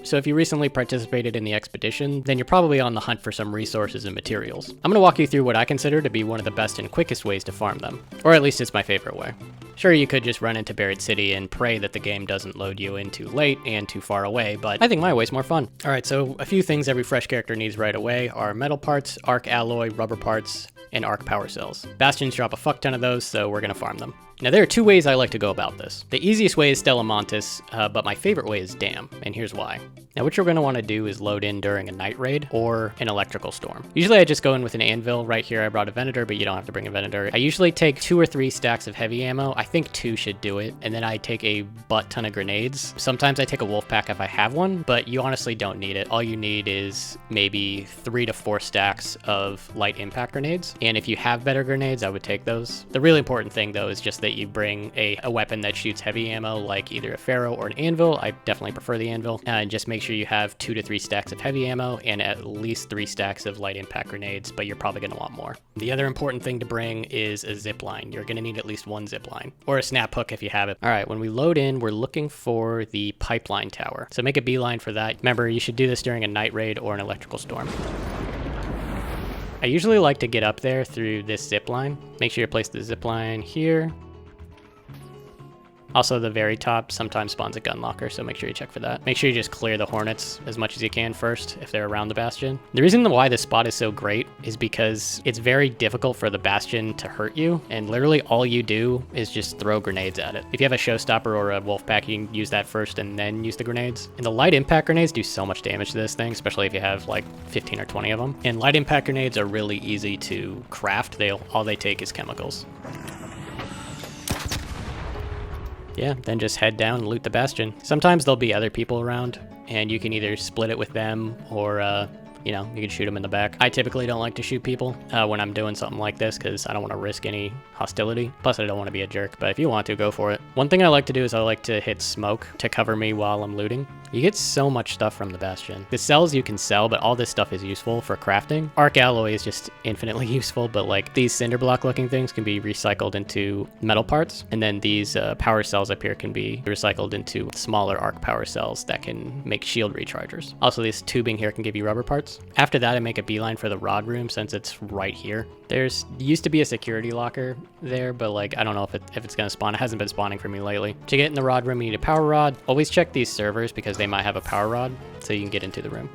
so if you recently participated in the expedition, then you're probably on the hunt for some resources and materials. I'm going to walk you through what I consider to be one of the best and quickest ways to farm them, or at least it's my favorite way. Sure, you could just run into Buried City and pray that the game doesn't load you in too late and too far away, but I think my way's more fun. Alright, so a few things every fresh character needs right away are metal parts, arc alloy, rubber parts, and arc power cells. Bastions drop a fuck ton of those, so we're gonna farm them. Now there are two ways I like to go about this. The easiest way is Stella Montis, but my favorite way is Dam, and here's why. Now what you're going to want to do is load in during a night raid or an electrical storm. Usually I just go in with an anvil. Right here I brought a Venator, but you don't have to bring a Venator. I usually take 2 or 3 stacks of heavy ammo. I think 2 should do it. And then I take a butt ton of grenades. Sometimes I take a wolf pack if I have one, but you honestly don't need it. All you need is maybe 3 to 4 stacks of light impact grenades. And if you have better grenades, I would take those. The really important thing though is just that you bring a weapon that shoots heavy ammo, like either a Pharaoh or an anvil. I definitely prefer the anvil. And just make sure you have 2 to 3 stacks of heavy ammo and at least 3 stacks of light impact grenades, but you're probably going to want more. The other important thing to bring is a zip line. You're going to need at least 1 zip line, or a snap hook if you have it. All right, when we load in, we're looking for the pipeline tower. So make a beeline for that. Remember, you should do this during a night raid or an electrical storm. I usually like to get up there through this zip line. Make sure you place the zip line here. Also, the very top sometimes spawns a gun locker, so make sure you check for that. Make sure you just clear the hornets as much as you can first if they're around the bastion. The reason why this spot is so great is because it's very difficult for the bastion to hurt you, and literally all you do is just throw grenades at it. If you have a showstopper or a wolf pack, you can use that first and then use the grenades. And the light impact grenades do so much damage to this thing, especially if you have like 15 or 20 of them. And light impact grenades are really easy to craft. All they take is chemicals. Yeah, then just head down and loot the bastion. Sometimes there'll be other people around, and you can either split it with them or, you know, you can shoot them in the back. I typically don't like to shoot people when I'm doing something like this because I don't want to risk any hostility. Plus, I don't want to be a jerk, but if you want to, go for it. One thing I like to do is I like to hit smoke to cover me while I'm looting. You get so much stuff from the bastion. The cells you can sell, but all this stuff is useful for crafting. Arc alloy is just infinitely useful, but like these cinder block looking things can be recycled into metal parts. And then these power cells up here can be recycled into smaller arc power cells that can make shield rechargers. Also, this tubing here can give you rubber parts. After that, I make a beeline for the rod room since it's right here. There's used to be a security locker there, but like, I don't know if it's gonna spawn. It hasn't been spawning for me lately. To get in the rod room, you need a power rod. Always check these servers because they might have a power rod so you can get into the room.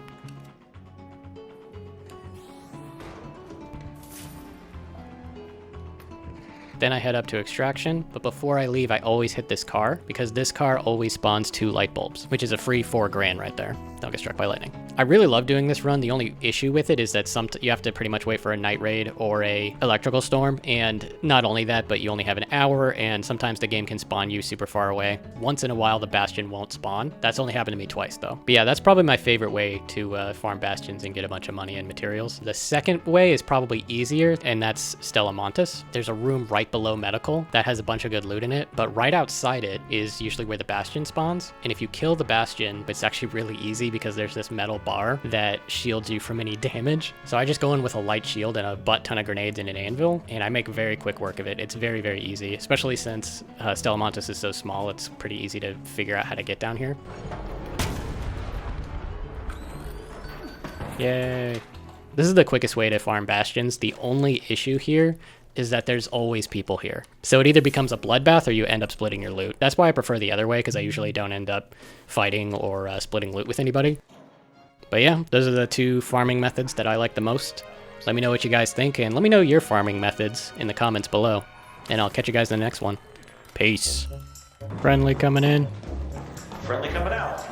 Then I head up to extraction, but before I leave, I always hit this car because this car always spawns 2 light bulbs, which is a free 4 grand right there. Don't get struck by lightning. I really love doing this run. The only issue with it is that you have to pretty much wait for a night raid or a electrical storm. And not only that, but you only have an hour and sometimes the game can spawn you super far away. Once in a while, the bastion won't spawn. That's only happened to me twice though. But yeah, that's probably my favorite way to farm bastions and get a bunch of money and materials. The second way is probably easier, and that's Stella Montis. There's a room right below medical that has a bunch of good loot in it, but right outside it is usually where the bastion spawns. And if you kill the bastion, it's actually really easy because there's this metal bar that shields you from any damage. So I just go in with a light shield and a butt ton of grenades and an anvil, and I make very quick work of it. It's very, very easy, especially since Stella Montis is so small. It's pretty easy to figure out how to get down here. Yay. This is the quickest way to farm bastions. The only issue here is that there's always people here. So it either becomes a bloodbath or you end up splitting your loot. That's why I prefer the other way, because I usually don't end up fighting or splitting loot with anybody. But yeah, those are the 2 farming methods that I like the most. So let me know what you guys think, and let me know your farming methods in the comments below. And I'll catch you guys in the next one. Peace. Friendly coming in. Friendly coming out.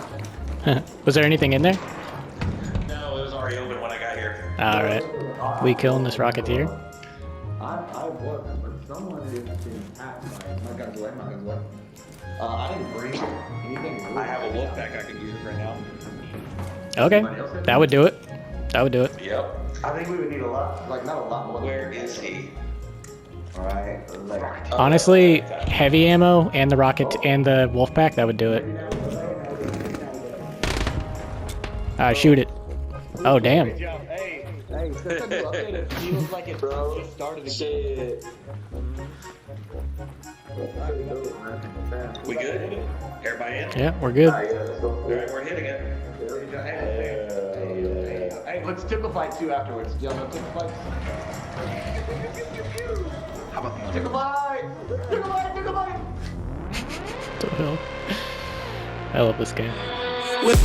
Was there anything in there? No, it was already open when I got here. Alright. We killing this rocketeer? I was, but someone is being attacked by my gun's away, my gun's away. I didn't bring anything. I have a wolf pack I can use right now. Okay, that would do it. That would do it. Yep. I think we would need a lot, like not a lot more. Where is he? Alright, like. Honestly, heavy ammo and the rocket and the wolf pack, that would do it. Shoot it. Oh, damn. Hey, it feels like it just started again. We good? Everybody in? Yeah, we're good. All right, we're hitting it. Hey, let's tickle fight too afterwards. Do y'all know tickle fights? How about tickle fight? Tickle fight, tickle fight! What the hell? I love this game. With